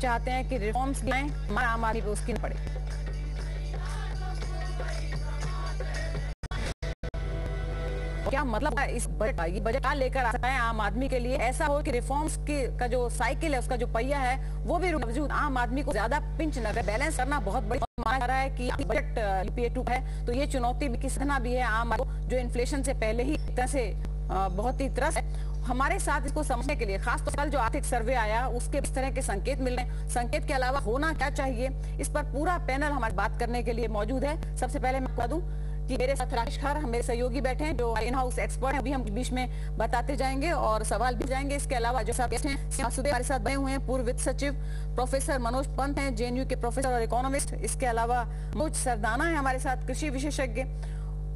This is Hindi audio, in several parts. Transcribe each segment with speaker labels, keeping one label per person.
Speaker 1: चाहते हैं कि रिफॉर्म्स लाएं, हमारा आम आदमी को उसकी न पड़े। क्या मतलब है इस बजट का? ये बजट क्या लेकर आता है आम आदमी के लिए? ऐसा हो कि रिफॉर्म्स का जो साइकिल है, उसका जो पहिया है, वो भी बावजूद आम आदमी को ज्यादा पिंच न करे। बैलेंस करना बहुत बड़ी माना जा रहा है कि बजट यूपीए 2 है, तो ये चुनौती भी कितना भी है आम आदमी को, जो इन्फ्लेशन से पहले ही तरह से बहुत ही त्रस्त है। हमारे साथ इसको समझने के लिए खासतौर पर कल जो आर्थिक सर्वे आया, उसके इस तरह के संकेत मिल रहे हैं। संकेत के अलावा होना क्या चाहिए, इस पर पूरा पैनल हमारी बात करने के लिए मौजूद है। सबसे पहले मैं बता दूं कि मेरे साथ राकेश खार, मेरे सहयोगी बैठे हैं जो इन हाउस एक्सपर्ट हैं, अभी हम बीच में बताते जाएंगे और सवाल भी जाएंगे। इसके अलावा जो सब गेस्ट हैं, हमारे साथ बने हुए हैं पूर्व वित्त सचिव प्रोफेसर मनोज पंत हैं, जेएनयू के प्रोफेसर और इकोनॉमिस्ट। इसके अलावा मनोज सरदाना है हमारे साथ, कृषि विशेषज्ञ।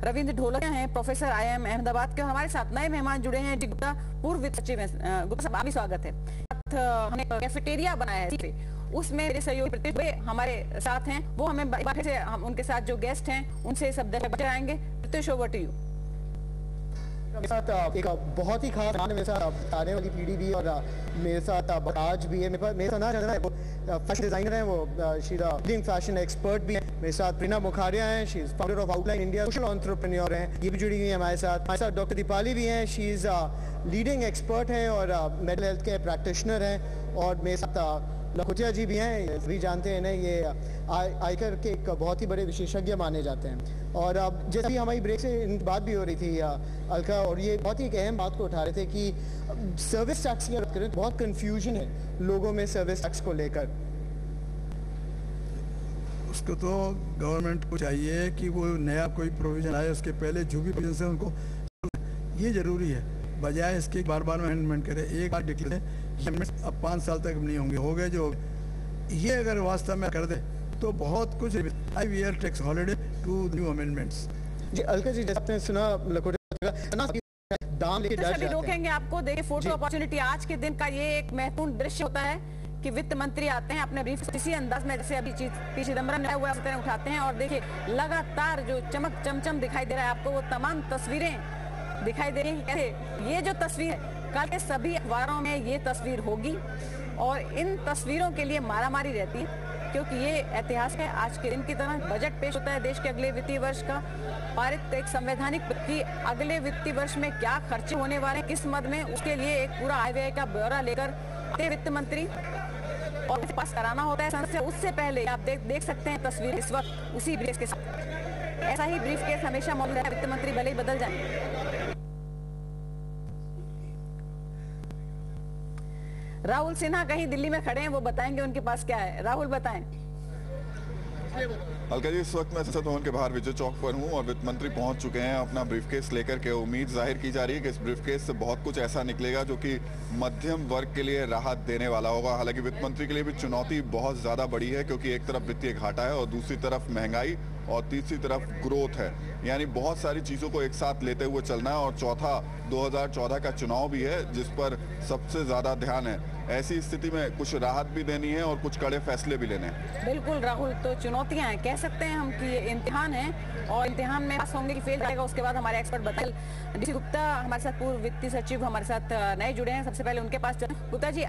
Speaker 1: रविंद्र ढोलकिया हैं, प्रोफेसर IIM अहमदाबाद के। और हमारे साथ नए मेहमान जुड़े हैं, गुप्ता, पूर्व वित्त सचिव हैं। गुप्ता साहब, आपका स्वागत है। हमने कैफेटेरिया बनाया है, उसमें मेरे सहयोगी प्रत्येक हमारे साथ हैं, वो हमें बाकी से हम उनके साथ जो गेस्ट हैं उनसे सब बताएंगे। Pratyush, over to you.
Speaker 2: मेरे साथ एक बहुत ही खास मेरे साथ आने वाली पीढ़ी भी, और मेरे साथ आज भी है। मेरे साथ ना वो फैशन डिजाइनर हैं, वो शी लीडिंग फैशन एक्सपर्ट भी है। मेरे साथ प्रीना मुखारिया हैं, she is founder of outline India, social entrepreneur हैं, ये भी जुड़ी हुई है हमारे साथ। हमारे साथ डॉक्टर दीपाली भी हैं, शी इज लीडिंग एक्सपर्ट है और मेंटल हेल्थ के प्रैक्टिशनर हैं। और मेरे साथ लखोटिया जी भी हैं, सभी जानते हैं ना, ये आयकर के एक बहुत ही बड़े विशेषज्ञ माने जाते हैं। और अब जैसे हमारी ब्रेक से बात भी हो रही थी अलका, और ये बहुत ही एक अहम बात को उठा रहे थे कि सर्विस टैक्स की बात करें, बहुत कंफ्यूजन है लोगों में सर्विस टैक्स को लेकर।
Speaker 3: उसको तो गवर्नमेंट को चाहिए कि वो नया कोई प्रोविजन आए, उसके पहले जो भी प्रोविजन है उनको, ये जरूरी है, बजाय इसके बार बार अमेंडमेंट करे। एक बार डिक्लेयर अब 5 साल तक नहीं होंगे, हो गए जो, ये अगर वास्तव में कर दे तो बहुत कुछ 5 year tax holiday two new amendments.
Speaker 2: जी अलका जी, जैसे आपने सुना दाम लेके
Speaker 1: रोकेंगे आपको। देखिए, फोटो अपॉर्चुनिटी आज के दिन का ये एक महत्वपूर्ण दृश्य होता है कि वित्त मंत्री आते हैं अपने ब्रीफ इसी अंदाज में, जैसे अभी पी चिदम्बरम ने हुआ, उस तरह उठाते हैं। और देखिए, लगातार जो चमक चमचम दिखाई दे रहा है आपको, वो तमाम तस्वीरें दिखाई दे रही हैं। कैसे ये जो तस्वीर है, कल के सभी अखबारों में ये तस्वीर होगी और इन तस्वीरों के लिए मारामारी रहती है, क्योंकि ये ऐतिहासिक है। आज के दिन की तरह बजट पेश होता है देश के अगले वित्तीय वर्ष का, पारित एक संवैधानिक कि अगले वित्तीय वर्ष में क्या खर्चे होने वाले, किस मद में, उसके लिए एक पूरा आय व्यय का ब्यौरा लेकर आते वित्त मंत्री और पास कराना होता है संसद से। उससे पहले आप देख सकते हैं तस्वीर इस वक्त उसी ब्रीफ के साथ। ऐसा ही ब्रीफ केस हमेशा मौजूद है, वित्त मंत्री भले ही बदल जाए। राहुल सिन्हा कहीं दिल्ली में खड़े हैं, वो बताएंगे उनके पास क्या है। राहुल बताएं।
Speaker 4: अलका जी, इस वक्त मैं संसद भवन के बाहर विजय चौक पर हूं और वित्त मंत्री पहुंच चुके हैं अपना ब्रीफकेस लेकर के। उम्मीद जाहिर की जा रही है कि इस ब्रीफकेस से बहुत कुछ ऐसा निकलेगा जो कि मध्यम वर्ग के लिए राहत देने वाला होगा। हालांकि वित्त मंत्री के लिए भी चुनौती बहुत ज्यादा बड़ी है, क्योंकि एक तरफ वित्तीय घाटा है और दूसरी तरफ महंगाई और तीसरी तरफ ग्रोथ है, यानी बहुत सारी चीजों को एक साथ लेते हुए चलना है। और चौथा 2014 का चुनाव भी है जिस पर सबसे ज्यादा ध्यान है। ऐसी स्थिति में कुछ राहत भी देनी है और कुछ कड़े फैसले भी लेने हैं।
Speaker 1: बिल्कुल राहुल, तो चुनौतियां हैं, कह सकते हैं हम कि ये इम्तिहान है और इम्तिहान में पास होंगे कि फेल जाएगा, उसके बाद हमारे एक्सपर्ट बताएंगे। डीसी गुप्ता हमारे साथ पूर्व वित्तीय सचिव हमारे साथ नए जुड़े हैं, सबसे पहले उनके पास। गुप्ता जी,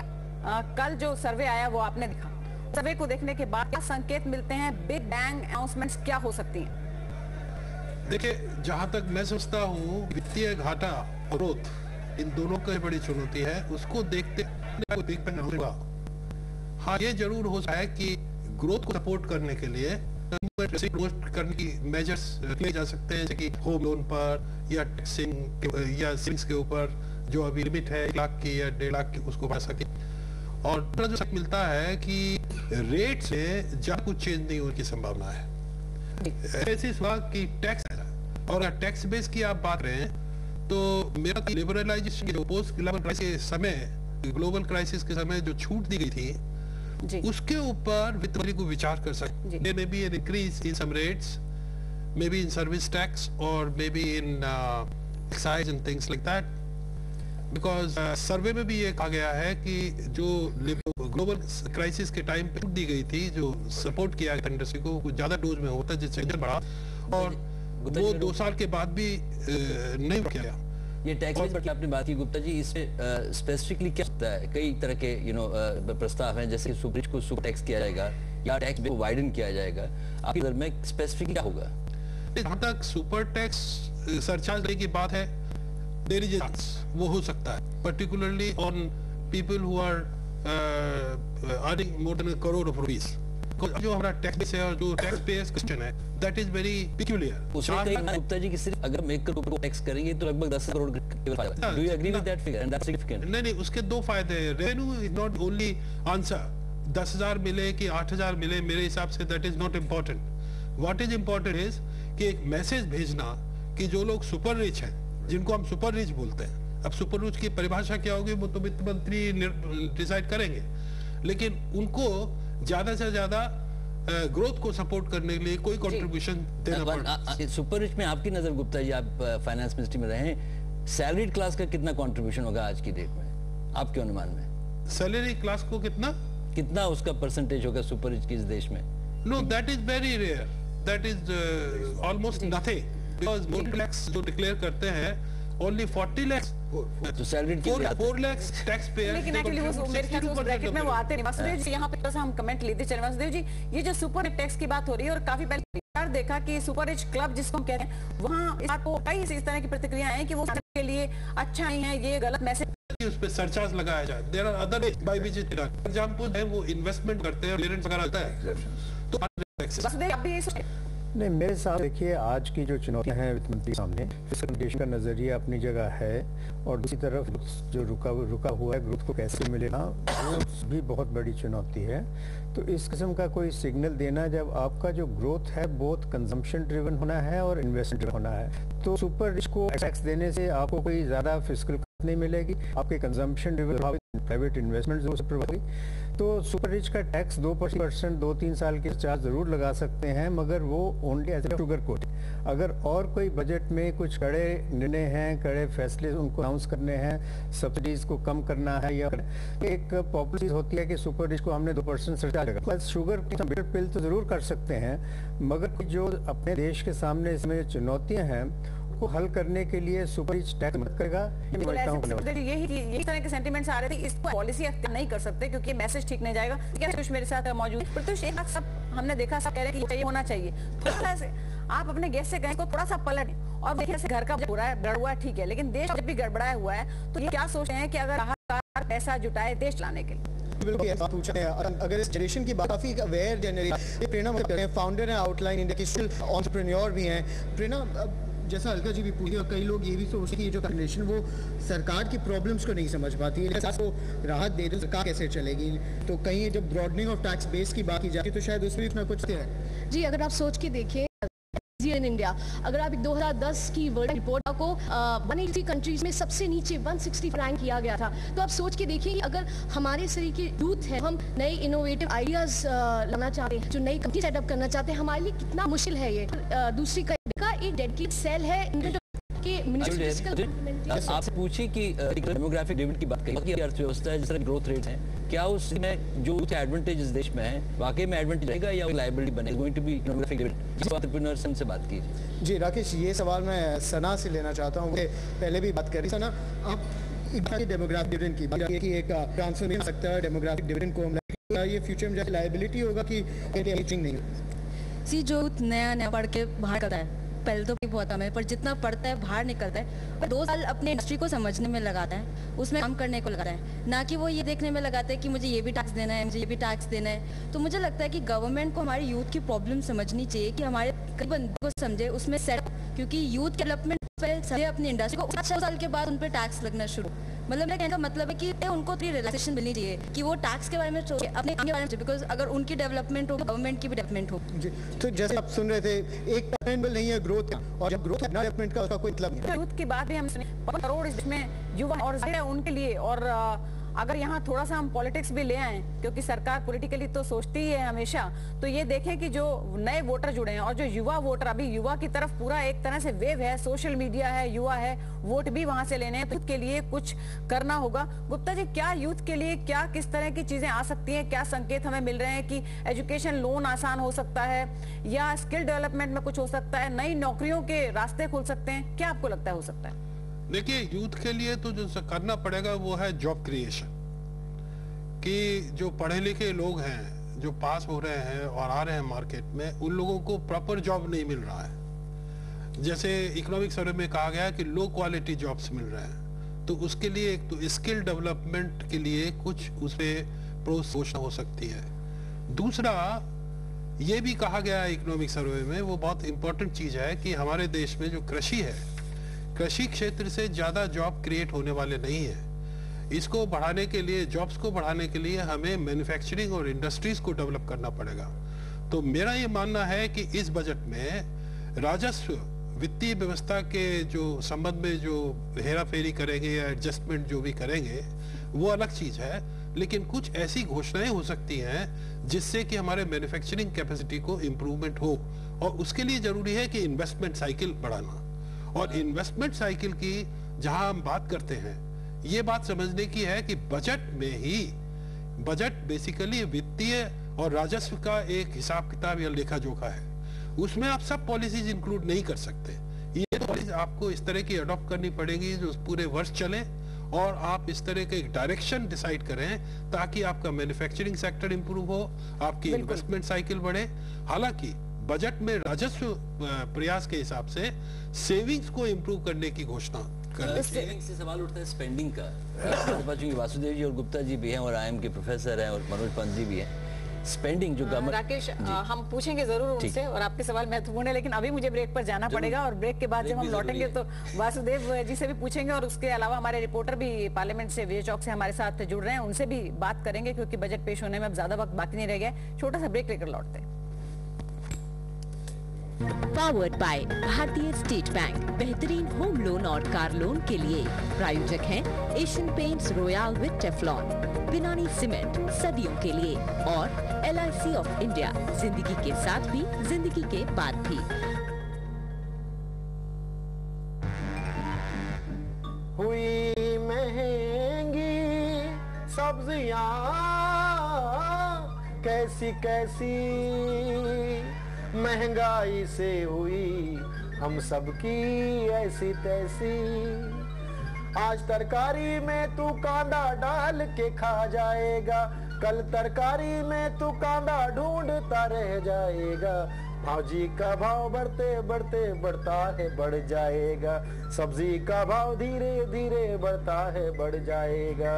Speaker 1: कल जो सर्वे आया वो आपने देखा, सर्वे को देखने के बाद क्या संकेत मिलते हैं, बिग बैंग अनाउंसमेंट्स क्या हो सकती हैं?
Speaker 5: देखिए, जहां तक मैं सोचता हूँ वित्तीय घाटा और ग्रोथ, इन दोनों की बड़ी चुनौती है। उसको देखते होगा। हाँ, ये जरूर हो सकता है कि ग्रोथ को सपोर्ट करने के लिए करने की मेजर्स लिए जा सकते हैं, जैसे कि होम लोन पर या टैक्सिंग या सेविंग्स के ऊपर जो अभी लिमिट है 1 लाख की या 1.5 लाख की, उसको बढ़ा सके। और जो शक मिलता है कि रेट से ज्यादा कुछ चेंज नहीं होने की संभावना है। ऐसी हुआ कि टैक्स, और टैक्स बेस की आप बात रहे हैं तो मेरा लिबरलाइजेशन के पोस्ट ग्लोबल क्राइसिस के समय जो छूट दी गई थी, उसके ऊपर वित्त मंत्री को विचार कर सकते हैं। Maybe an increase in some rates, maybe in service tax और maybe in excise and things like that. Because survey में भी ये कहा गया है कि जो ग्लोबल क्राइसिस के टाइम पे दी गई थी, जो सपोर्ट किया गया इंडस्ट्री को, कुछ ज्यादा डोज में होता है जिससे बढ़ा, और वो 2 साल के बाद भी नहीं किया गया।
Speaker 6: ये टैक्स पर आपने बात की गुप्ता जी, इसमें स्पेसिफिकली क्या होता है? कई तरह के प्रस्ताव हैं, जैसे सुपरिच को सुपर टैक्स किया जाएगा या टैक्स को वाइडन किया जाएगा, आपके नजर में स्पेसिफिकली क्या होगा?
Speaker 5: जहां तक सुपर टैक्स सरचार्ज लेने की बात है, देयर इज चांस वो हो सकता है, particularly on people who are earning more than $1 crore rupees. जो हमारा टैक्स बेस है और जो टैक्स पेयर्स क्वेश्चन है, दैट इज वेरी पिक्यूलियर।
Speaker 6: उसमें कई गुप्ता जी की सिर्फ अगर हम 1 करोड़ को टैक्स करेंगे तो लगभग 10 करोड़ के फायदा। Do you agree with that figure and that's significant?
Speaker 5: नहीं, उसके दो फायदे हैं। Revenue is not only answer. 10,000 मिले कि 8,000 मिले, मेरे हिसाब से that is not important. What is important is कि एक मैसेज भेजना कि जो लोग सुपर रिच हैं, जिनको हम सुपर रिच बोलते हैं, अब सुपर रिच की परिभाषा क्या होगी वो तो वित्त मंत्री डिसाइड करेंगे, लेकिन उनको ज्यादा से ज्यादा ग्रोथ को सपोर्ट करने के लिए कोई कंट्रीब्यूशन देना पड़ता।
Speaker 6: सुपर रिच में आपकी नजर गुप्ता जी, आप फाइनेंस मिनिस्ट्री में रहे हैं, सैलरीड क्लास का कितना कंट्रीब्यूशन होगा आज की डेट में आपके अनुमान में?
Speaker 5: सैलरी क्लास को कितना
Speaker 6: उसका परसेंटेज होगा सुपर रिच के इस देश में?
Speaker 5: No, that is very rare, that is almost nothing, because Modi tax जो डिक्लेयर करते हैं ओनली 40 लाख
Speaker 6: तो सैलरीड के
Speaker 5: 4 लाख टैक्स पेयर।
Speaker 1: लेकिन एक्चुअली वो मेरे ख्याल से उस ब्रैकेट में वो आते नहीं। वासुदेव जी यहाँ पे थोड़ा सा हम कमेंट लेते चले। वासुदेव जी, ये जो सुपर रिच टैक्स की बात हो रही है और काफी पहले देखा कि सुपर रिच क्लब जिसको हम कहते हैं, वहाँ इस बात को कई इस तरह की प्रतिक्रिया है कि वो के लिए अच्छा ही है, ये गलत मैसेज
Speaker 5: उस पे सरचार्ज लगाया जाए। There are other ways by which it for example है वो इन्वेस्टमेंट करते हैं, क्लियरेंस वगैरह आता है, तो
Speaker 1: वासुदेव आप भी ये
Speaker 2: नहीं, मेरे साथ देखिए आज की जो चुनौतियां हैं वित्त मंत्री सामने, फिस्कल का नजरिया अपनी जगह है और दूसरी तरफ जो रुका हुआ है ग्रोथ को कैसे मिलेगा वो भी बहुत बड़ी चुनौती है। तो इस किस्म का कोई सिग्नल देना, जब आपका जो ग्रोथ है बहुत कंजम्पशन ड्रिवन होना है और इन्वेस्टमेंट ड्रिवन होना है, तो सुपर रिच को टैक्स देने से आपको कोई ज्यादा फिस्कल नहीं मिलेगी, आपके कंजम्पशन ड्रिवन प्राइवेट इन्वेस्टमेंट जो प्रभावित, तो सुपर रिच का टैक्स 2% 2-3 साल के चार्ज जरूर लगा सकते हैं, मगर वो only as a sugar coat. अगर और कोई बजट में कुछ कड़े निर्णय हैं, कड़े फैसले उनको अनाउंस करने हैं, सब्सिडीज को कम करना है, या एक पॉपुलर होती है कि सुपर रिच को हमने 2% सरचार्ज लगा, शुगर बिटर पिल तो जरूर कर सकते हैं, मगर जो अपने देश के सामने इसमें चुनौतियां हैं को हल करने के लिए सुपर रिच टैक्स मदद करेगा।
Speaker 1: यही तरह के सेंटिमेंट्स आ रहे थे, इसको पॉलिसी नहीं कर सकते क्योंकि मैसेज ठीक नहीं जाएगा। प्रत्युष मेरे साथ मौजूद। प्रत्युष, एक बात सब हमने देखा, सब कह रहे हैं कि ये होना चाहिए, थोड़ा सा आप अपने गेस्ट से कहें को थोड़ा सा पलट और देखिए घर का हो रहा है, गड़बड़ा हुआ है, ठीक है, लेकिन देश जब भी गड़बड़ाया हुआ है तो ये क्या सोचते हैं कि अगर पैसा जुटाए देश चलाने के लिए?
Speaker 2: अगर इस जनरेशन की बात, काफी अवेयर जनरेशन, प्रेरणा फाउंडर है आउटलाइन इंडिया की, एंटरप्रेन्योर भी हैं। प्रेरणा, जैसा अलका जी भी पूछी, और कई लोग ये भी सोचते हैं कि ये जो जनरेशन वो सरकार की प्रॉब्लम्स को नहीं समझ पाती है, को राहत दे दो, सरकार कैसे चलेगी, तो कहीं जब ब्रॉडनिंग ऑफ टैक्स बेस की बात की जाती है तो शायद उसमें इतना कुछ है।
Speaker 7: जी, अगर आप सोच के देखिए इन इंडिया, अगर आप 2010 की वर्ल्ड रिपोर्ट को 180 कंट्रीज में सबसे नीचे 160 रैंक किया गया था, तो आप सोच के देखिए कि अगर हमारे शरीर के यूथ है, हम नए इनोवेटिव आइडियाज लाना चाहते हैं, जो नई कंपनी सेटअप करना चाहते हैं, हमारे लिए कितना मुश्किल है ये। दूसरी का एक डेडिकेटेड सेल है
Speaker 6: आपसे पूछी कि डेमोग्राफिक डिविडेंड की बात करी, अर्थव्यवस्था जिस तरह ग्रोथ रेट है, क्या उसमें जो एडवांटेज देश में है वाकई में एडवांटेज रहेगा या लायबिलिटी बनेगा? Going to be demographic dividend, जिस एंटरप्रेन्योर्स से बात कीजिए।
Speaker 2: जी राकेश, ये सवाल मैं सना से लेना चाहता हूँ, पहले भी बात करी। सना, आप डेमोग्राफिक डिविडेंड की बात की, एक ट्रांसफॉर्मेशन सकता है डेमोग्राफिक डिविडेंड को, ये फ्यूचर में जाके लायबिलिटी होगा कि नहीं?
Speaker 8: सी, जो नया पढ़ के बाहर करता है, पहले तो बहुत कम है, पर जितना पढ़ता है बाहर निकलता है और 2 साल अपने इंडस्ट्री को समझने में लगाता है, उसमें काम करने को लगाता है, ना कि वो ये देखने में लगाता है कि मुझे ये भी टैक्स देना है, मुझे ये भी टैक्स देना है। तो मुझे लगता है कि गवर्नमेंट को हमारे यूथ की प्रॉब्लम समझनी चाहिए कि हमारे कई बंदों को समझे, उसमें सेट, क्योंकि यूथ डेवलपमेंट पे अपनी इंडस्ट्री को 5 साल के बाद उन पर टैक्स लगना शुरू, मतलब मेरा कहने का मतलब है कि उनको थोड़ी रिलैक्सेशन मिलनी चाहिए कि वो टैक्स के बारे में सोचे, अपने काम के बारे में, बिकॉज अगर उनकी डेवलपमेंट हो, गवर्नमेंट की भी डेवलपमेंट हो।
Speaker 2: तो जैसे आप सुन रहे थे, एक पैरेंटल नहीं है ग्रोथ, और जब ग्रोथ है डेवलपमेंट का उसका कोई मतलब नहीं।
Speaker 1: यूथ की बात भी हम सुने, 15 करोड़ इसमें युवा और उनके लिए, और अगर यहाँ थोड़ा सा हम पॉलिटिक्स भी ले आए, क्योंकि सरकार पॉलिटिकली तो सोचती ही है हमेशा, तो ये देखें कि जो नए वोटर जुड़े हैं और जो युवा वोटर, अभी युवा की तरफ पूरा एक तरह से वेव है, सोशल मीडिया है, युवा है, वोट भी वहां से लेने हैं, तो के लिए कुछ करना होगा। गुप्ता जी, क्या यूथ के लिए क्या किस तरह की चीजें आ सकती हैं? क्या संकेत हमें मिल रहे हैं कि एजुकेशन लोन आसान हो सकता है, या स्किल डेवलपमेंट में कुछ हो सकता है, नई नौकरियों के रास्ते खुल सकते हैं? क्या आपको लगता है हो सकता है?
Speaker 5: देखिए, यूथ के लिए तो जो करना पड़ेगा वो है जॉब क्रिएशन, कि जो पढ़े लिखे लोग हैं जो पास हो रहे हैं और आ रहे हैं मार्केट में, उन लोगों को प्रॉपर जॉब नहीं मिल रहा है। जैसे इकोनॉमिक सर्वे में कहा गया कि लो क्वालिटी जॉब्स मिल रहे हैं, तो उसके लिए एक तो स्किल डेवलपमेंट के लिए कुछ उसमें प्रोत्साहन हो सकती है। दूसरा ये भी कहा गया है इकोनॉमिक सर्वे में, वो बहुत इंपॉर्टेंट चीज है कि हमारे देश में जो कृषि है, कृषि क्षेत्र से ज्यादा जॉब क्रिएट होने वाले नहीं है। इसको बढ़ाने के लिए, जॉब्स को बढ़ाने के लिए हमें मैन्युफैक्चरिंग और इंडस्ट्रीज को डेवलप करना पड़ेगा। तो मेरा ये मानना है कि इस बजट में राजस्व, वित्तीय व्यवस्था के जो संबंध में जो हेरा फेरी करेंगे या एडजस्टमेंट जो भी करेंगे वो अलग चीज है, लेकिन कुछ ऐसी घोषणाएं हो सकती हैं जिससे कि हमारे मैन्युफैक्चरिंग कैपेसिटी को इम्प्रूवमेंट हो, और उसके लिए जरूरी है कि इन्वेस्टमेंट साइकिल बढ़ाना। और इन्वेस्टमेंट साइकिल की जहां हम बात करते हैं, ये बात समझने की है कि बजट में ही, बजट बेसिकली वित्तीय और राजस्व का एक हिसाब किताब या लेखा जोखा है, उसमें आप सब पॉलिसीज इंक्लूड नहीं कर सकते। ये पॉलिसी आपको इस तरह की अडॉप्ट करनी पड़ेगी जो पूरे वर्ष चले, और आप इस तरह के एक डायरेक्शन डिसाइड करें ताकि आपका मैन्युफैक्चरिंग सेक्टर इंप्रूव हो, आपकी इन्वेस्टमेंट साइकिल बढ़े। हालांकि बजट में राजस्व प्रयास के हिसाब से सेविंग्स को इंप्रूव करने की घोषणा।
Speaker 6: सेविंग से सवाल उठता है स्पेंडिंग का। हमारे पास चूंकि वासुदेव जी और गुप्ता जी भी हैं और IIM के प्रोफेसर हैं और मनोज पंत जी भी हैं, स्पेंडिंग जो गवर्नमेंट।
Speaker 1: राकेश, हम पूछेंगे जरूर उनसे, और आपके सवाल महत्वपूर्ण है, लेकिन अभी मुझे ब्रेक पर जाना पड़ेगा, और ब्रेक के बाद जब हम लौटेंगे तो वासुदेव जी से भी पूछेंगे, और उसके अलावा हमारे रिपोर्टर भी पार्लियामेंट से, विजय चौक से हमारे साथ जुड़ रहे हैं, उनसे भी बात करेंगे, क्योंकि बजट पेश होने में अब ज्यादा वक्त बाकी नहीं रह गया। छोटा सा ब्रेक लेकर लौटते हैं।
Speaker 9: पावर्ड बाय भारतीय स्टेट बैंक, बेहतरीन होम लोन और कार लोन के लिए प्रायोजक हैं Asian paints royal with Teflon, Binani cement सदियों के लिए, और LIC ऑफ इंडिया, जिंदगी के साथ भी जिंदगी के बाद भी।
Speaker 2: हुई महंगी सब्जियां कैसी कैसी, महंगाई से हुई हम सबकी ऐसी तैसी। आज तरकारी में तू कांदा डाल के खा जाएगा, कल तरकारी में तू कांदा ढूंढता रह जाएगा। भाजी का भाव बढ़ते बढ़ते बढ़ता है बढ़ जाएगा, सब्जी का भाव धीरे धीरे बढ़ता है बढ़ जाएगा।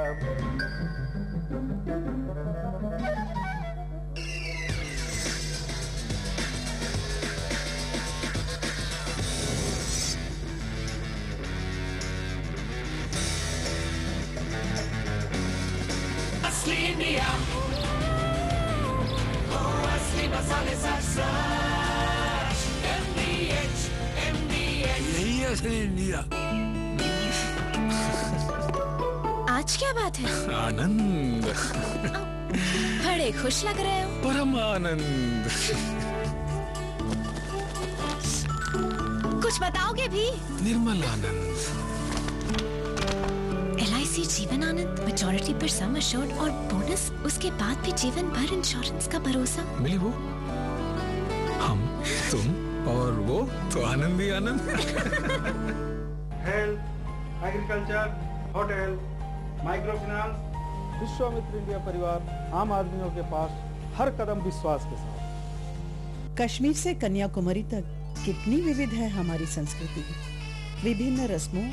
Speaker 10: India, oh, asli masale sarsash, MDH,
Speaker 11: यही है असली इंडिया।
Speaker 12: आज क्या बात है?
Speaker 11: आनंद।
Speaker 12: बड़े खुश लग रहे हो।
Speaker 11: परम आनंद।
Speaker 12: कुछ बताओगे भी?
Speaker 11: निर्मल आनंद।
Speaker 12: LIC जीवन आनंद, मेजॉरिटी पर सम अश्योर्ड और बोनस, उसके बाद भी जीवन भर इंश्योरेंस का भरोसा।
Speaker 11: मिली वो, हम, तुम और वो, तो आनंद ही आनंद।
Speaker 13: Health, agriculture, hotel, micro finance, Vishwamitra India परिवार आम आदमियों के पास हर कदम विश्वास के साथ।
Speaker 14: कश्मीर से कन्याकुमारी तक कितनी विविध है हमारी संस्कृति। विभिन्न रस्मों,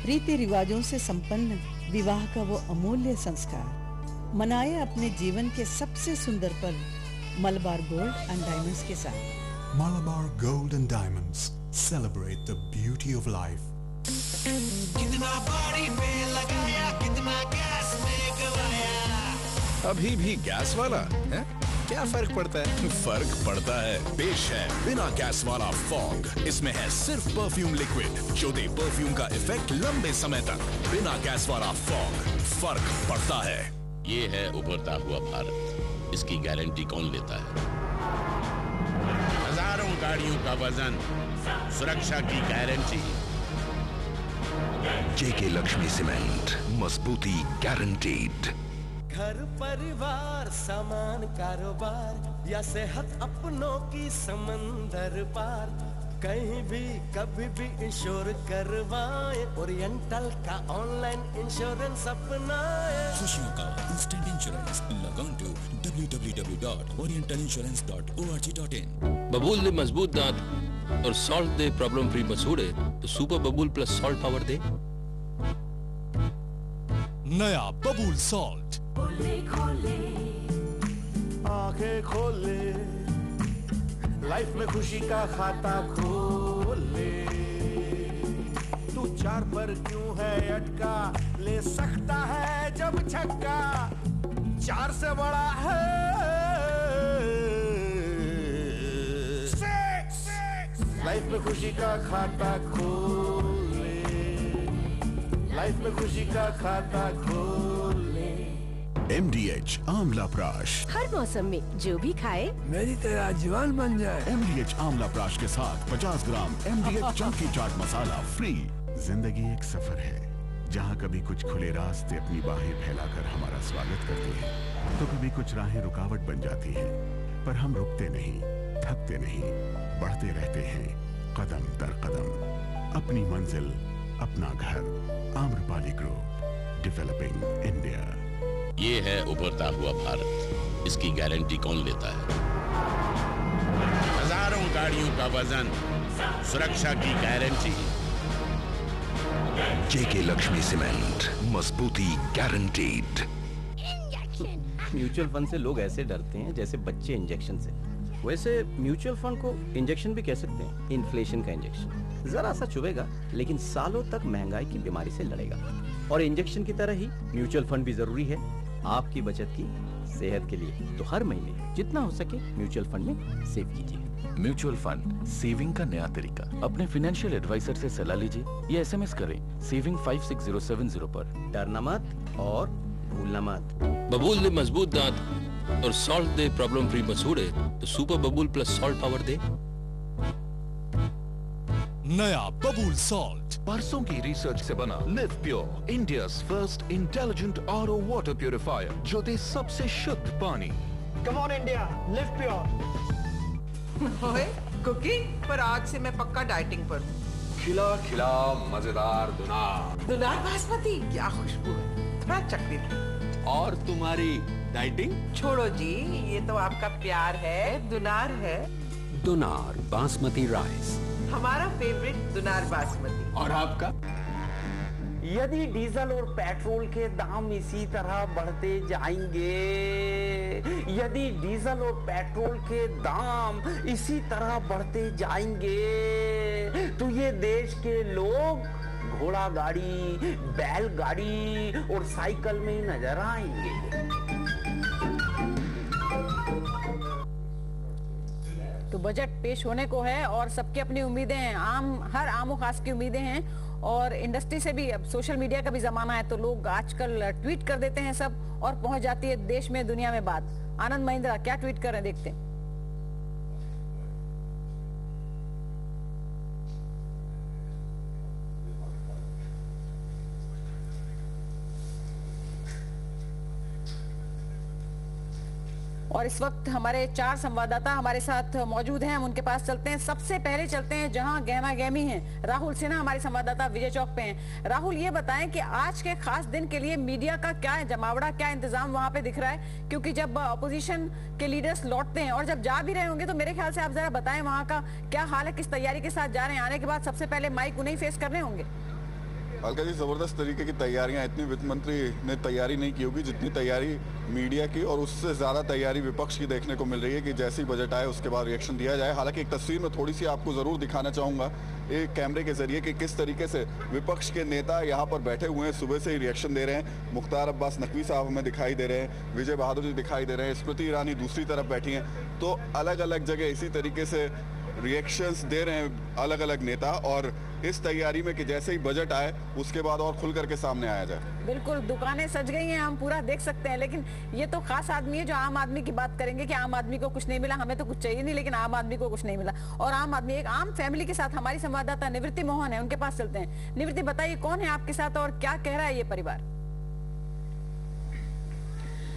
Speaker 14: रीति रिवाजों से संपन्न विवाह का वो अमूल्य संस्कार। मनाए अपने जीवन के सबसे सुंदर पल मलबार गोल्ड एंड डायमंड्स के साथ।
Speaker 15: Malabar Gold and Diamonds, celebrate the beauty of life.
Speaker 10: कितना बॉडी पे लगाया, कितना गैस में गवाया।
Speaker 16: अभी भी गैस वाला है? क्या फर्क पड़ता है? फर्क पड़ता है। पेश है बिना गैस वाला फॉग। इसमें है सिर्फ परफ्यूम लिक्विड जो दे परफ्यूम का इफेक्ट लंबे समय तक। बिना गैस वाला फॉग, फर्क पड़ता है।
Speaker 17: ये है उभरता हुआ भारत, इसकी गारंटी कौन लेता है? हजारों गाड़ियों का वजन, सुरक्षा की गारंटी।
Speaker 16: JK लक्ष्मी सीमेंट, मजबूती गारंटीड।
Speaker 10: घर परिवार सामान कारोबार या सेहत अपनों की समंदर पार, कहीं भी कभी भी इंश्योर करवाए, ओरिएंटल का ऑनलाइन इंश्योरेंस अपनाए।
Speaker 16: खुशियों का instant insurance, log on to www.orientalinsurance.org.in।
Speaker 6: Babool दे मजबूत दांत और सॉल्ट दे प्रॉब्लम फ्री मसूड़े तो सुपर बबूल प्लस सॉल्ट पावर दे।
Speaker 15: नया बबूल सॉल्ट।
Speaker 10: आंखें खोले, लाइफ में खुशी का खाता खोले। तू 4 पर क्यों है अटका, ले सकता है जब छक्का, 4 से बड़ा है 6। लाइफ में खुशी का खाता खोले, लाइफ में खुशी का खाता खोले।
Speaker 16: MDH आंवला प्राश,
Speaker 9: हर मौसम में जो भी खाए
Speaker 11: मेरी तरह जवान बन जाए।
Speaker 16: MDH आंवला प्राश के साथ 50 ग्राम MDH चंकी चाट मसाला फ्री। जिंदगी एक सफर है जहाँ कभी कुछ खुले रास्ते अपनी बाहें फैलाकर हमारा स्वागत करते हैं, तो कभी कुछ राहें रुकावट बन जाती हैं, पर हम रुकते नहीं, थकते नहीं, बढ़ते रहते हैं कदम दर कदम। अपनी मंजिल, अपना घर। Amrapali group, developing India.
Speaker 17: ये है उभरता हुआ भारत, इसकी गारंटी कौन लेता है? हजारों गाड़ियों का वजन, सुरक्षा की गारंटी।
Speaker 16: जेके लक्ष्मी सीमेंट, मजबूती गारंटीड।
Speaker 18: म्यूचुअल फंड से लोग ऐसे डरते हैं जैसे बच्चे इंजेक्शन से। वैसे म्यूचुअल फंड को इंजेक्शन भी कह सकते हैं, इन्फ्लेशन का इंजेक्शन। जरा सा चुभेगा लेकिन सालों तक महंगाई की बीमारी से लड़ेगा। और इंजेक्शन की तरह ही म्यूचुअल फंड भी जरूरी है आपकी बचत की सेहत के लिए। तो हर महीने जितना हो सके म्यूचुअल फंड में सेव कीजिए।
Speaker 19: म्यूचुअल फंड सेविंग का नया तरीका। अपने फाइनेंशियल एडवाइजर से सलाह लीजिए या SMS करें सेविंग 56070 पर।
Speaker 18: डरना मत और भूलना मत।
Speaker 6: बबूल दे मजबूत दांत और सॉल्ट दे प्रॉब्लम फ्री मसूड़े तो सुपर बबूल प्लस सॉल्ट पावर दे।
Speaker 15: नया बबूल सॉल्ट।
Speaker 20: बरसों की रिसर्च से बना live pure, India's first intelligent RO water purifier, जो दे सबसे शुद्ध पानी।
Speaker 10: Come on India, live pure.
Speaker 21: ओए, कुकिंग पर आज से मैं पक्का डाइटिंग पर हूँ।
Speaker 20: खिला खिला मजेदार दुनार।
Speaker 21: दुनार बासमती, क्या खुशबू है, थोड़ा चखने दो।
Speaker 20: और तुम्हारी डाइटिंग?
Speaker 21: छोड़ो जी, ये तो आपका प्यार है, दुनार है।
Speaker 22: दुनार बासमती राइस,
Speaker 21: हमारा फेवरेट दुनार बासमती।
Speaker 20: और आपका?
Speaker 18: यदि डीजल और पेट्रोल के दाम इसी तरह बढ़ते जाएंगे, यदि डीजल और पेट्रोल के दाम इसी तरह बढ़ते जाएंगे, तो ये देश के लोग घोड़ा गाड़ी, बैलगाड़ी और साइकिल में नजर आएंगे।
Speaker 1: तो बजट पेश होने को है और सबकी अपनी उम्मीदें हैं, हर आम और खास की उम्मीदें हैं। और इंडस्ट्री से भी, अब सोशल मीडिया का भी जमाना है तो लोग आजकल ट्वीट कर देते हैं सब और पहुंच जाती है देश में दुनिया में बात। आनंद महिंद्रा क्या ट्वीट कर रहे हैं, देखते हैं। और इस वक्त हमारे 4 संवाददाता हमारे साथ मौजूद हैं, हम उनके पास चलते हैं। सबसे पहले चलते हैं जहां गहमा गहमी है। राहुल सिन्हा हमारे संवाददाता विजय चौक पे हैं। राहुल, ये बताएं कि आज के खास दिन के लिए मीडिया का क्या जमावड़ा, क्या इंतजाम वहां पे दिख रहा है? क्योंकि जब अपोजिशन के लीडर्स लौटते हैं और जब जा भी रहे होंगे तो मेरे ख्याल से आप जरा बताएं वहां का क्या हाल है, किस तैयारी के साथ जा रहे हैं? आने के बाद सबसे पहले माइक उन्हें फेस करने होंगे।
Speaker 4: अलका जी, जबरदस्त तरीके की तैयारियां, इतनी वित्त मंत्री ने तैयारी नहीं की होगी जितनी तैयारी मीडिया की, और उससे ज़्यादा तैयारी विपक्ष की देखने को मिल रही है कि जैसे ही बजट आए उसके बाद रिएक्शन दिया जाए। हालांकि एक तस्वीर में थोड़ी सी आपको ज़रूर दिखाना चाहूँगा एक कैमरे के जरिए कि किस तरीके से विपक्ष के नेता यहाँ पर बैठे हुए हैं, सुबह से ही रिएक्शन दे रहे हैं। मुख्तार अब्बास नकवी साहब हमें दिखाई दे रहे हैं, विजय बहादुर जी दिखाई दे रहे हैं, स्मृति ईरानी दूसरी तरफ बैठी हैं। तो अलग अलग जगह इसी तरीके से रिएक्शंस दे रहे हैं अलग अलग नेता, और इस तैयारी में कि जैसे ही बजट आए उसके बाद और खुल करके सामने आया जाए।
Speaker 1: बिल्कुल, दुकानें सज गई हैं, हम पूरा देख सकते हैं। लेकिन ये तो खास आदमी है जो आम आदमी की बात करेंगे कि आम आदमी को कुछ नहीं मिला, हमें तो कुछ चाहिए नहीं लेकिन आम आदमी को कुछ नहीं मिला। और आम आदमी एक आम फैमिली के साथ हमारी संवाददाता निवृत्ति मोहन है, उनके पास चलते हैं। निवृत्ति, बताइए कौन है आपके साथ और क्या कह रहा है ये परिवार?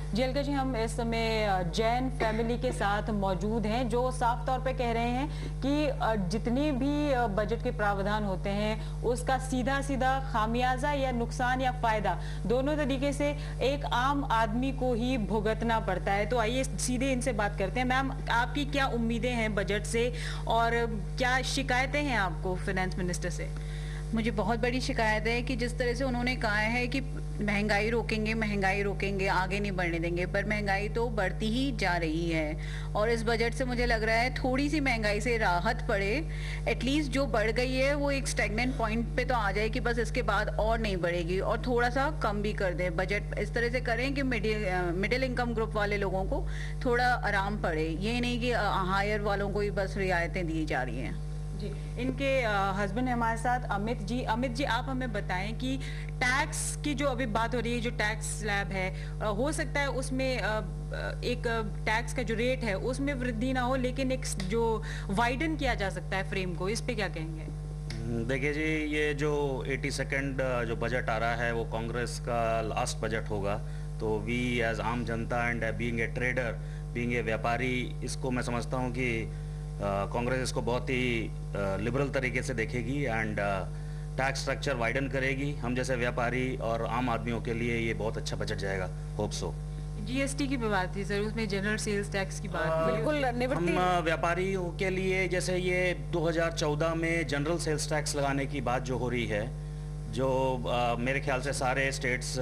Speaker 1: जी अलका जी, हम इस समय जैन फैमिली के साथ मौजूद हैं जो साफ तौर पे कह रहे हैं कि जितने भी बजट के प्रावधान होते हैं उसका सीधा सीधा खामियाजा या नुकसान या फायदा दोनों तरीके से एक आम आदमी को ही भुगतना पड़ता है। तो आइए सीधे इनसे बात करते हैं। मैम, आपकी क्या उम्मीदें हैं बजट से और क्या शिकायतें हैं आपको फाइनेंस मिनिस्टर से?
Speaker 3: मुझे बहुत बड़ी शिकायत है कि जिस तरह से उन्होंने कहा है कि महंगाई रोकेंगे, आगे नहीं बढ़ने देंगे, पर महंगाई तो बढ़ती ही जा रही है। और इस बजट से मुझे लग रहा है थोड़ी सी महंगाई से राहत पड़े, एटलीस्ट जो बढ़ गई है वो एक स्टैग्नेंट पॉइंट पे तो आ जाए कि बस इसके बाद और नहीं बढ़ेगी, और थोड़ा सा कम भी कर दे। बजट इस तरह से करें कि मिडिल इनकम ग्रुप वाले लोगों को थोड़ा आराम पड़े, ये नहीं कि हायर वालों को ही बस रियायतें दी जा रही हैं।
Speaker 1: जी, इनके हस्बैंड है हमारे साथ अमित जी। अमित जी, आप हमें बताएं कि टैक्स की जो अभी बात हो रही है, जो टैक्स स्लैब है, हो सकता है उसमें एक टैक्स का जो रेट है उसमें वृद्धि ना हो, लेकिन एक जो वाइडन किया जा सकता है फ्रेम को, इस पे क्या कहेंगे?
Speaker 7: देखिए जी, ये जो 82nd जो बजट आ रहा है वो कांग्रेस का लास्ट बजट होगा। तो वी एज आम जनता and being a trader, being a व्यापारी, इसको मैं समझता हूँ कि कांग्रेस इसको बहुत ही लिबरल तरीके से देखेगी एंड टैक्स स्ट्रक्चर वाइडन करेगी। हम जैसे व्यापारी और आम आदमियों के लिए ये बहुत अच्छा बजट जाएगा, होप सो।
Speaker 1: जीएसटी की भी बात थी सर, उसमें जनरल सेल्स टैक्स की बात बिल्कुल निवृत्ति।
Speaker 7: हम व्यापारियों के लिए जैसे ये 2014 में जनरल सेल्स टैक्स लगाने की बात जो हो रही है, जो मेरे ख्याल से सारे स्टेट्स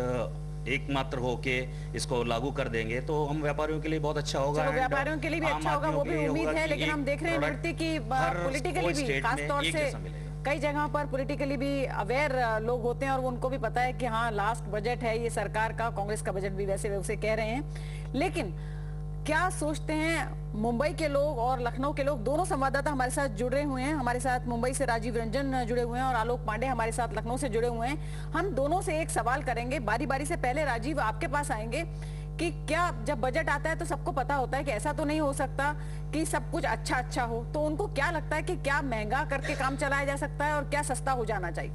Speaker 7: एकमात्र होके इसको लागू कर देंगे, तो हम व्यापारियों के लिए बहुत अच्छा होगा।
Speaker 1: व्यापारियों के लिए भी अच्छा होगा, वो भी उम्मीद है। लेकिन हम देख रहे हैं निवृत्ति की पॉलिटिकली भी, खासतौर से कई जगह पर पॉलिटिकली भी अवेयर लोग होते हैं और उनको भी पता है कि हाँ लास्ट बजट है ये सरकार का, कांग्रेस का बजट भी वैसे उसे कह रहे हैं। लेकिन क्या सोचते हैं मुंबई के लोग और लखनऊ के लोग? दोनों संवाददाता हमारे साथ जुड़े हुए हैं। हमारे साथ मुंबई से राजीव रंजन जुड़े हुए हैं और आलोक पांडे हमारे साथ लखनऊ से जुड़े हुए हैं। हम दोनों से एक सवाल करेंगे बारी बारी से। पहले राजीव, आपके पास आएंगे कि क्या जब बजट आता है तो सबको पता होता है कि ऐसा तो नहीं हो सकता कि सब कुछ अच्छा हो, तो उनको क्या लगता है कि क्या महंगा करके काम चलाया जा सकता है और क्या सस्ता हो जाना चाहिए?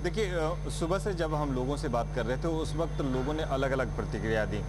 Speaker 23: देखिए, सुबह से जब हम लोगों से बात कर रहे थे उस वक्त लोगों ने अलग अलग प्रतिक्रिया दी।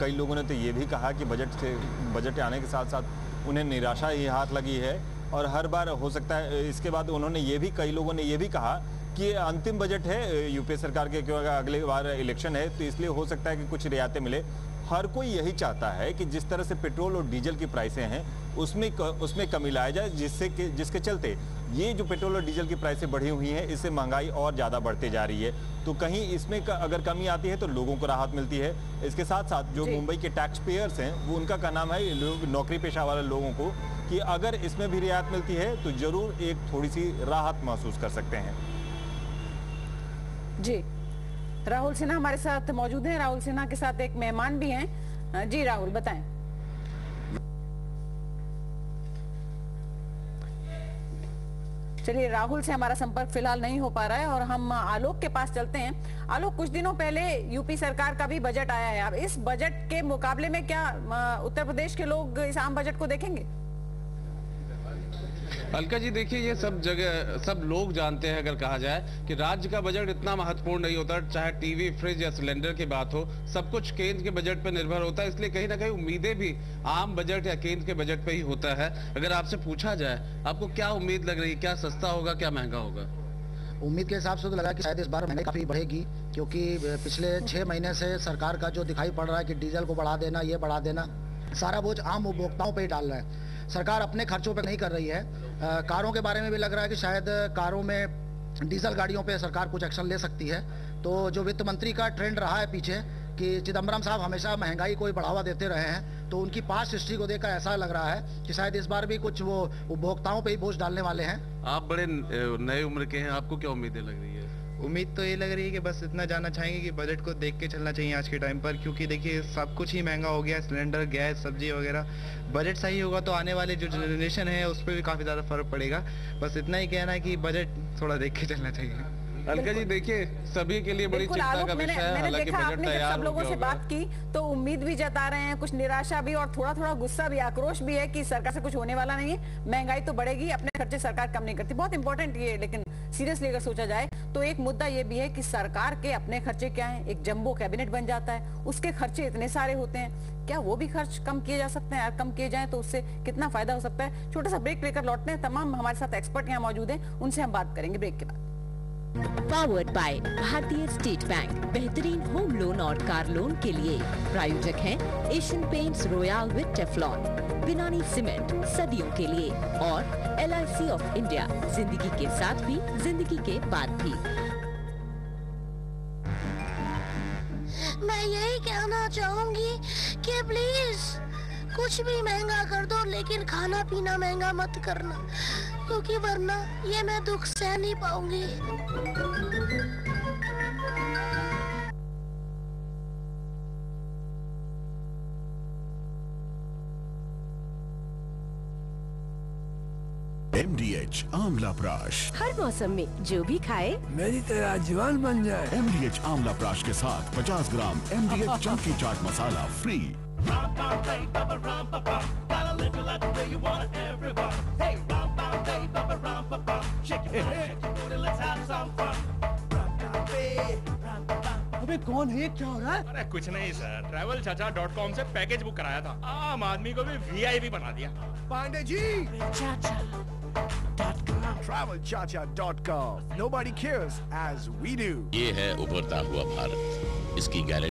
Speaker 23: कई लोगों ने तो ये भी कहा कि बजट आने के साथ साथ उन्हें निराशा ही हाथ लगी है और हर बार हो सकता है। इसके बाद उन्होंने कई लोगों ने ये भी कहा कि अंतिम बजट है यूपीए सरकार के, क्योंकि अगले बार इलेक्शन है तो इसलिए हो सकता है कि कुछ रियायतें मिले। हर कोई यही चाहता है कि जिस तरह से पेट्रोल और डीजल की प्राइसें हैं उसमें कमी लाया जाए, जिसके चलते ये जो पेट्रोल और डीजल की प्राइसें बढ़ी हुई हैं इससे महंगाई और ज़्यादा बढ़ते जा रही है। तो कहीं इसमें अगर कमी आती है तो लोगों को राहत मिलती है। इसके साथ साथ जो मुंबई के टैक्स पेयर्स हैं वो उनका कहना है नौकरी पेशा वाले लोगों को कि अगर इसमें भी रियायत मिलती है तो जरूर एक थोड़ी सी राहत महसूस कर सकते हैं।
Speaker 1: जी, राहुल सिन्हा हमारे साथ मौजूद हैं। राहुल सिन्हा के साथ एक मेहमान भी हैं। जी राहुल, बताएं। चलिए, राहुल से हमारा संपर्क फिलहाल नहीं हो पा रहा है और हम आलोक के पास चलते हैं। आलोक, कुछ दिनों पहले यूपी सरकार का भी बजट आया है। अब इस बजट के मुकाबले में क्या उत्तर प्रदेश के लोग इस आम बजट को देखेंगे?
Speaker 24: अलका जी, देखिए, ये सब जगह सब लोग जानते हैं, अगर कहा जाए कि राज्य का बजट इतना महत्वपूर्ण नहीं होता, चाहे टीवी, फ्रिज या सिलेंडर की बात हो, सब कुछ केंद्र के बजट पर निर्भर होता है। इसलिए कहीं ना कहीं उम्मीदें भी आम बजट या केंद्र के बजट पे ही होता है। अगर आपसे पूछा जाए, आपको क्या उम्मीद लग रही है, क्या सस्ता होगा, क्या महंगा होगा?
Speaker 25: उम्मीद के हिसाब से तो लगा कि शायद इस बार महंगाई काफ़ी बढ़ेगी, क्योंकि पिछले 6 महीने से सरकार का जो दिखाई पड़ रहा है कि डीजल को बढ़ा देना, ये बढ़ा देना, सारा बोझ आम उपभोक्ताओं पे ही डाल रहा है। सरकार अपने खर्चों पे नहीं कर रही है। कारों के बारे में भी लग रहा है कि शायद कारों में डीजल गाड़ियों पे सरकार कुछ एक्शन ले सकती है। तो जो वित्त मंत्री का ट्रेंड रहा है पीछे कि चिदम्बरम साहब हमेशा महंगाई को ही बढ़ावा देते रहे हैं, तो उनकी पास्ट हिस्ट्री को देखकर ऐसा लग रहा है कि शायद इस बार भी कुछ वो उपभोक्ताओं पे ही बोझ डालने वाले हैं।
Speaker 24: आप बड़े नए उम्र के हैं, आपको क्या उम्मीदें लग रही है?
Speaker 26: उम्मीद तो ये लग रही है कि बस इतना जानना चाहेंगे कि बजट को देख के चलना चाहिए आज के टाइम पर, क्योंकि देखिए सब कुछ ही महंगा हो गया, सिलेंडर, गैस, सब्जी वगैरह। बजट सही होगा तो आने वाले जो जनरेशन है उस पर भी काफ़ी ज़्यादा फर्क पड़ेगा। बस इतना ही कहना है कि बजट थोड़ा देख के चलना चाहिए।
Speaker 24: अलका जी, देखिए, सभी के लिए बड़ी चिंता का विषय है।
Speaker 1: मैंने देखा आपने जब सब लोगों से बात की तो उम्मीद भी जता रहे हैं, कुछ निराशा भी और थोड़ा थोड़ा गुस्सा भी, आक्रोश भी है कि सरकार से कुछ होने वाला नहीं है, महंगाई तो बढ़ेगी, अपने खर्चे सरकार कम नहीं करती। बहुत इंपॉर्टेंट ये, लेकिन सीरियसली अगर सोचा जाए तो एक मुद्दा ये भी है कि सरकार के अपने खर्चे क्या हैं। एक जंबो कैबिनेट बन जाता है, उसके खर्चे इतने सारे होते हैं, क्या वो भी खर्च कम किए जा सकते हैं? कम किए जाएं तो उससे कितना फायदा हो सकता है? छोटा सा ब्रेक लेकर लौटते हैं। तमाम हमारे साथ एक्सपर्ट यहाँ मौजूद हैं, उनसे हम बात करेंगे ब्रेक के बाद।
Speaker 9: पावर्ड बाय भारतीय स्टेट बैंक, बेहतरीन होम लोन और कार लोन के लिए प्रायोजक हैं Asian paints royal with Teflon, Binani cement सदियों के लिए और LIC ऑफ इंडिया, जिंदगी के साथ भी जिंदगी के बाद भी।
Speaker 2: मैं यही कहना चाहूंगी कि प्लीज कुछ भी महंगा कर दो, लेकिन खाना पीना महंगा मत करना, क्योंकि वरना ये मैं दुख सह नहीं पाऊंगी।
Speaker 16: MDH आंवला प्राश,
Speaker 5: हर मौसम में जो भी खाए
Speaker 8: मेरी तरह जवान बन जाए।
Speaker 16: MDH आंवला प्राश के साथ 50 ग्राम MDH चंकी चाट मसाला फ्री।
Speaker 8: अबे कौन है, क्या हो रहा है?
Speaker 12: अरे कुछ नहीं सर, travelchacha.com से पैकेज बुक कराया था, आम आदमी को भी VIP बना दिया।
Speaker 8: Pandey ji,
Speaker 13: travelchacha.com. Nobody cares as we do.
Speaker 17: ये है उभरता हुआ भारत, इसकी गारंटी